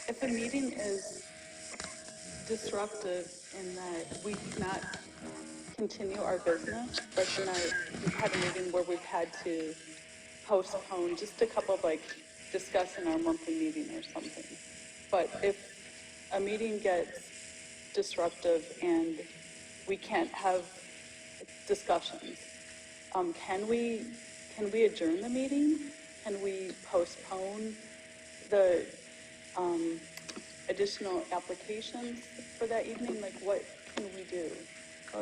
If a meeting is disruptive in that we cannot continue our business, like we've had a meeting where we've had to postpone just a couple of discussing our monthly meeting or something. But if a meeting gets disruptive and we can't have discussions, can we adjourn the meeting? Can we postpone the additional applications for that evening? Like, what can we do?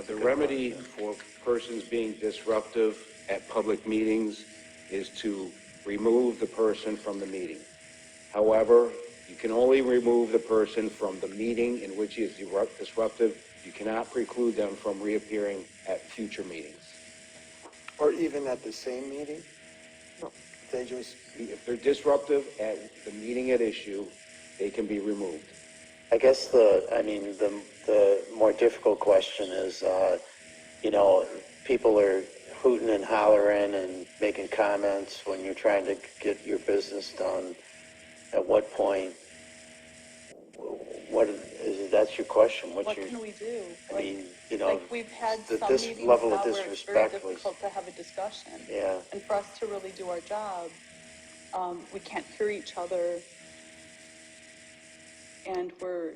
The remedy for persons being disruptive at public meetings is to remove the person from the meeting. However, you can only remove the person from the meeting in which he is disruptive. You cannot preclude them from reappearing at future meetings. Or even at the same meeting? No. If they're disruptive at the meeting at issue, they can be removed. I guess the more difficult question is, people are hooting and hollering and making comments when you're trying to get your business done. At what point, that's your question. What can we do? We've had this some meetings level of now where it's very difficult to have a discussion. Yeah. And for us to really do our job, we can't hear each other, and we're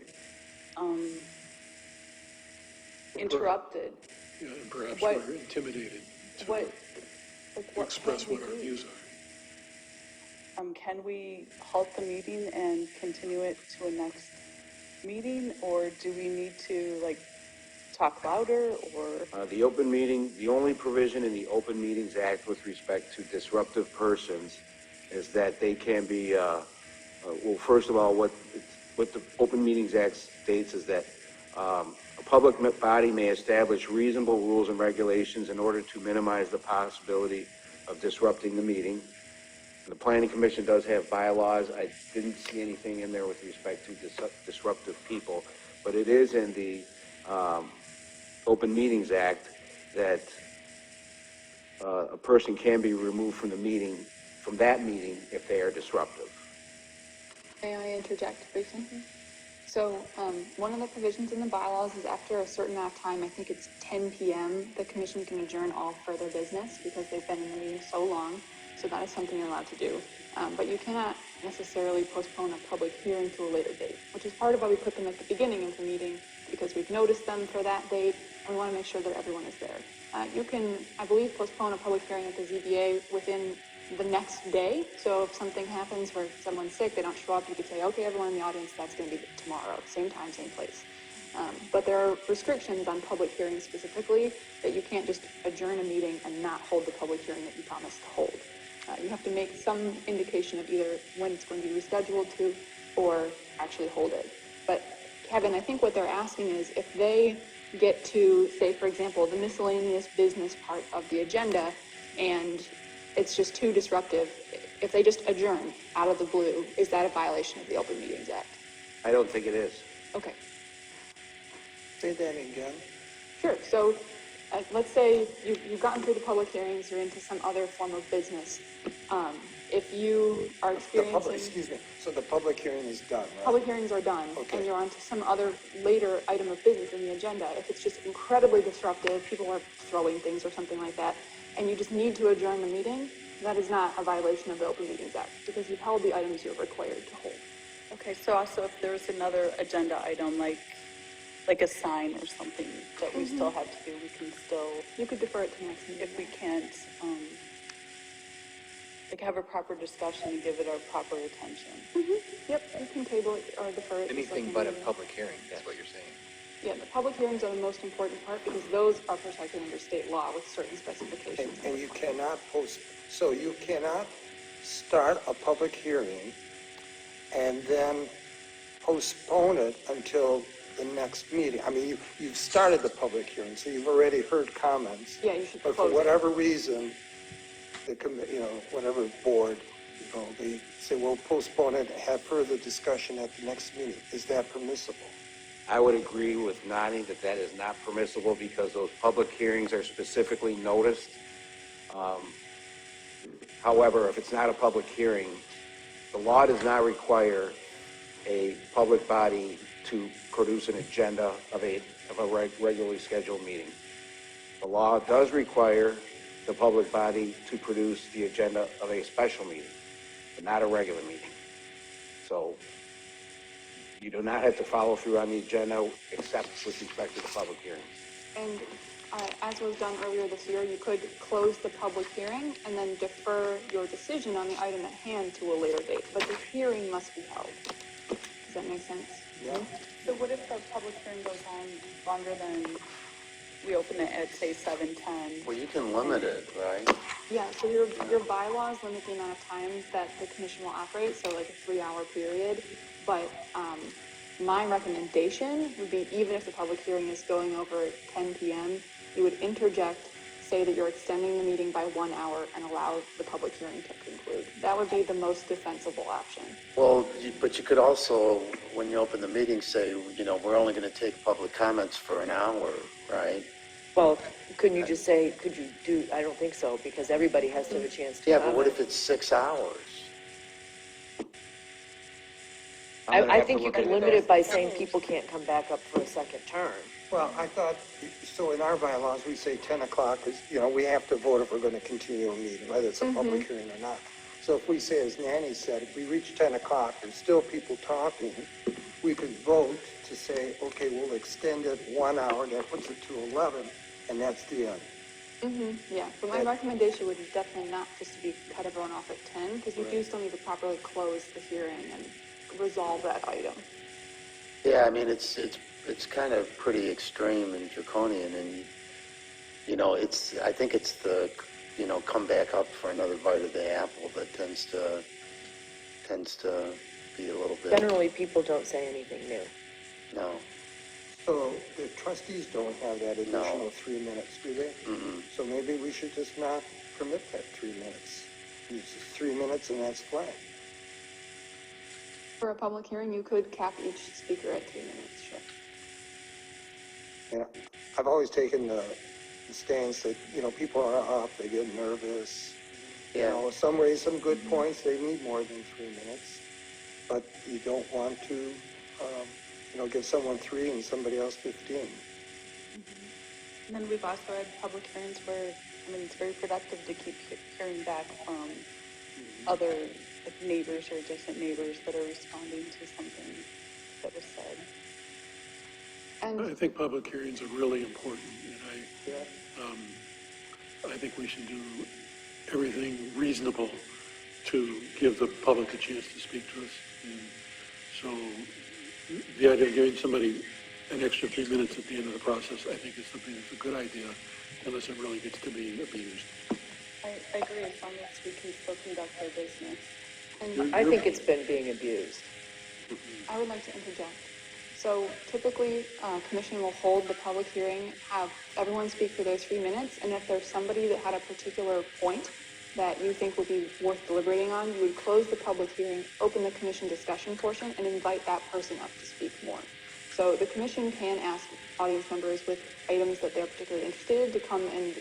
interrupted. Yeah, and perhaps we're intimidated to express what our views are. Can we halt the meeting and continue it to a next meeting, or do we need to talk louder, or? The only provision in the Open Meetings Act with respect to disruptive persons is that they can be, well, first of all, what the Open Meetings Act states is that a public body may establish reasonable rules and regulations in order to minimize the possibility of disrupting the meeting. The Planning Commission does have bylaws. I didn't see anything in there with respect to disruptive people, but it is in the Open Meetings Act that a person can be removed from that meeting if they are disruptive. May I interject briefly? So one of the provisions in the bylaws is after a certain amount of time, I think it's 10 p.m., the commission can adjourn all further business because they've been in the meeting so long. So that is something you're allowed to do. But you cannot necessarily postpone a public hearing to a later date, which is part of why we put them at the beginning of the meeting, because we've noticed them for that date, and we want to make sure that everyone is there. You can, I believe, postpone a public hearing at the ZBA within the next day. So if something happens where someone's sick, they don't show up, you could say, okay, everyone in the audience, that's going to be tomorrow, same time, same place. But there are restrictions on public hearings specifically that you can't just adjourn a meeting and not hold the public hearing that you promised to hold. You have to make some indication of either when it's going to be rescheduled to or actually hold it. But Kevin, I think what they're asking is if they get to, say, for example, the miscellaneous business part of the agenda and it's just too disruptive, if they just adjourn out of the blue, is that a violation of the Open Meetings Act? I don't think it is. Okay. Say that again. Sure. So let's say you've gotten through the public hearings, you're into some other form of business. If you are experiencing... Excuse me. So the public hearing is done, right? Public hearings are done, okay. And you're on to some other later item of business in the agenda. If it's just incredibly disruptive, people are throwing things or something like that, and you just need to adjourn the meeting, that is not a violation of the Open Meetings Act, because you've held the items you're required to hold. Okay, so also if there's another agenda item like a sign or something that we still have to do, we can still... You could defer it to next meeting. If we can't, have a proper discussion and give it our proper attention. Yep, you can table it or defer it. Anything but a public hearing, that's what you're saying. Yeah, the public hearings are the most important part because those are protected under state law with certain specifications. And you cannot you cannot start a public hearing and then postpone it until the next meeting. I mean, you've started the public hearing, so you've already heard comments. Yeah, you should But close for whatever reason, the whatever board, they say, we'll postpone it and have further discussion at the next meeting. Is that permissible? I would agree with nodding that is not permissible because those public hearings are specifically noticed. However, if it's not a public hearing, the law does not require a public body to produce an agenda of a regularly scheduled meeting. The law does require the public body to produce the agenda of a special meeting, but not a regular meeting. So you do not have to follow through on the agenda except with respect to the public hearing. And as was done earlier this year, you could close the public hearing and then defer your decision on the item at hand to a later date, but the hearing must be held. Does that make sense? Yeah. So what if the public hearing goes on longer than, we open it at, say, 7:10? Well, you can limit it, right? Yeah, so your bylaws limit the amount of time that the commission will operate, so like a 3-hour period. But my recommendation would be, even if the public hearing is going over at 10 p.m., you would interject, say that you're extending the meeting by 1 hour and allow the public hearing to conclude. That would be the most defensible option. Well, but you could also, when you open the meeting, say, we're only going to take public comments for an hour, right? Well, couldn't you just say, could you do, I don't think so, because everybody has to have a chance to Yeah, but what comment. if it's 6 hours? I think you could limit it by saying people can't come back up for a second term. Well, I thought, so in our bylaws, we say 10 o'clock is, we have to vote if we're going to continue a meeting, whether it's a public hearing or not. So if we say, as Nanny said, if we reach 10 o'clock, there's still people talking, we could vote to say, okay, we'll extend it 1 hour, that puts it to 11, and that's the end. Yeah, but my recommendation would definitely not just to be cut everyone off at 10, because you do still need to properly close the hearing and resolve that item. Yeah, I mean, it's kind of pretty extreme and draconian, and, I think it's the, come back up for another bite of the apple that tends to be a little bit. Generally, people don't say anything new. No. So the trustees don't have that additional 3 minutes, do they? So maybe we should just not permit that 3 minutes. It's 3 minutes and that's flat. For a public hearing, you could cap each speaker at 3 minutes, sure. Yeah, I've always taken the stance that, people are up, they get nervous. Yeah. Some raise some good points, they need more than 3 minutes. But you don't want to, give someone 3 and somebody else 15. And then we've also had public hearings where, it's very productive to keep hearing back from other neighbors or adjacent neighbors that are responding to something that was said. And I think public hearings are really important, and Yeah. I think we should do everything reasonable to give the public a chance to speak to us. And so the idea of giving somebody an extra 3 minutes at the end of the process, I think is something that's a good idea, unless it really gets to be abused. I agree, as long as we can still conduct our business. And I think it's been being abused. I would like to interject. So typically, commission will hold the public hearing, have everyone speak for those 3 minutes, and if there's somebody that had a particular point that you think would be worth deliberating on, you would close the public hearing, open the commission discussion portion, and invite that person up to speak more. So the commission can ask audience members with items that they're particularly interested in to come and,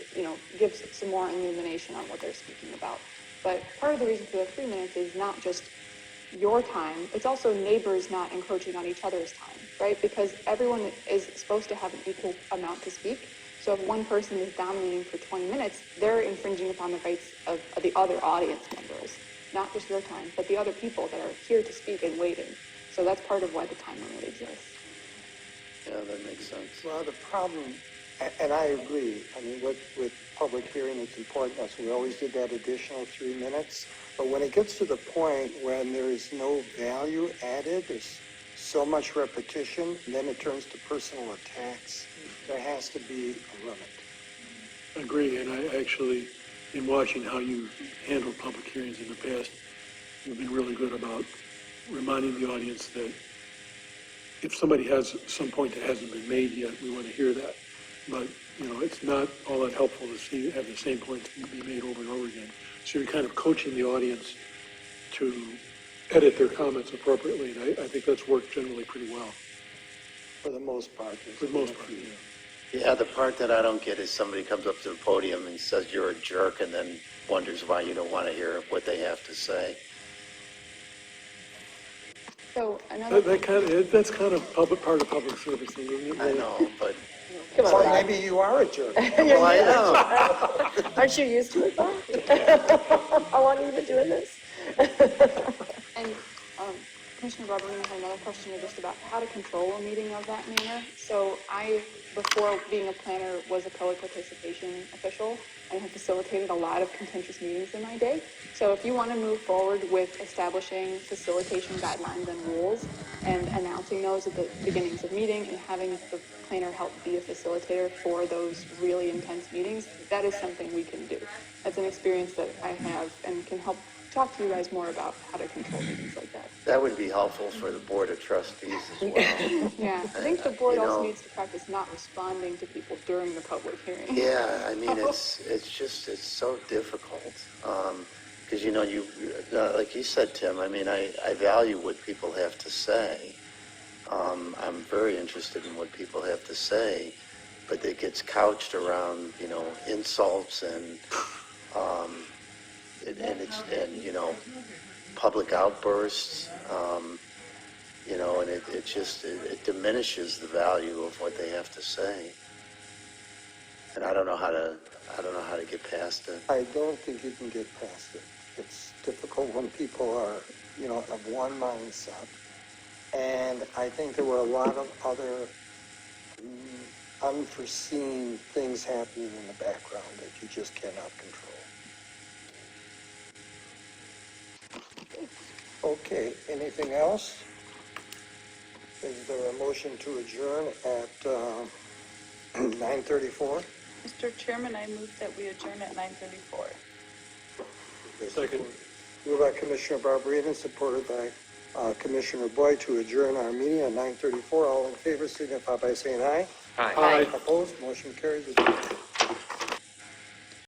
give some more illumination on what they're speaking about. But part of the reason for the 3 minutes is not just your time, it's also neighbors not encroaching on each other's time, right? Because everyone is supposed to have an equal amount to speak. So if one person is dominating for 20 minutes, they're infringing upon the rights of the other audience members, not just your time, but the other people that are here to speak and waiting. So that's part of why the time limit exists. Yeah, that makes sense. Well, the problem, and I agree, with public hearing, it's important, that's we always did that additional 3 minutes. But when it gets to the point when there is no value added, there's so much repetition, and then it turns to personal attacks. There has to be a limit. I agree, and I actually, in watching how you handled public hearings in the past, you've been really good about reminding the audience that if somebody has some point that hasn't been made yet, we want to hear that. But, it's not all that helpful to have the same points be made over and over again. So you're kind of coaching the audience to edit their comments appropriately, and I think that's worked generally pretty well. For the most part. For the most part, yeah. Yeah, the part that I don't get is somebody comes up to the podium and says you're a jerk and then wonders why you don't want to hear what they have to say. So another, That's kind of part of public service, isn't it? I know, but, Come on, Well, Bob. maybe you are a jerk. well, I know. Aren't you used to it, Bob? How long have you been doing this? and Commissioner Barberina had another question just about how to control a meeting of that manner. So I, before being a planner, was a public participation official and have facilitated a lot of contentious meetings in my day. So if you want to move forward with establishing facilitation guidelines and rules and announcing those at the beginnings of meeting and having the planner help be a facilitator for those really intense meetings, that is something we can do. That's an experience that I have and can help talk to you guys more about how to control meetings like that. That would be helpful for the Board of Trustees as well. Yeah, I think the board You also know- needs to practice not responding to people during the public hearing. Yeah, I mean, it's so difficult. Because, like you said, Tim, I mean, I value what people have to say. I'm very interested in what people have to say, but it gets couched around, insults and public outbursts, and it diminishes the value of what they have to say. And I don't know how to get past it. I don't think you can get past it. It's difficult when people are, of one mindset. And I think there were a lot of other unforeseen things happening in the background that you just cannot control. Okay, anything else? Is there a motion to adjourn at 9:34? Mr. Chairman, I move that we adjourn at 9:34. Second. Moved by Commissioner Barberina, supported by Commissioner Boyd to adjourn our meeting at 9:34. All in favor signify by saying aye. Aye. Opposed, motion carries. Adjourned.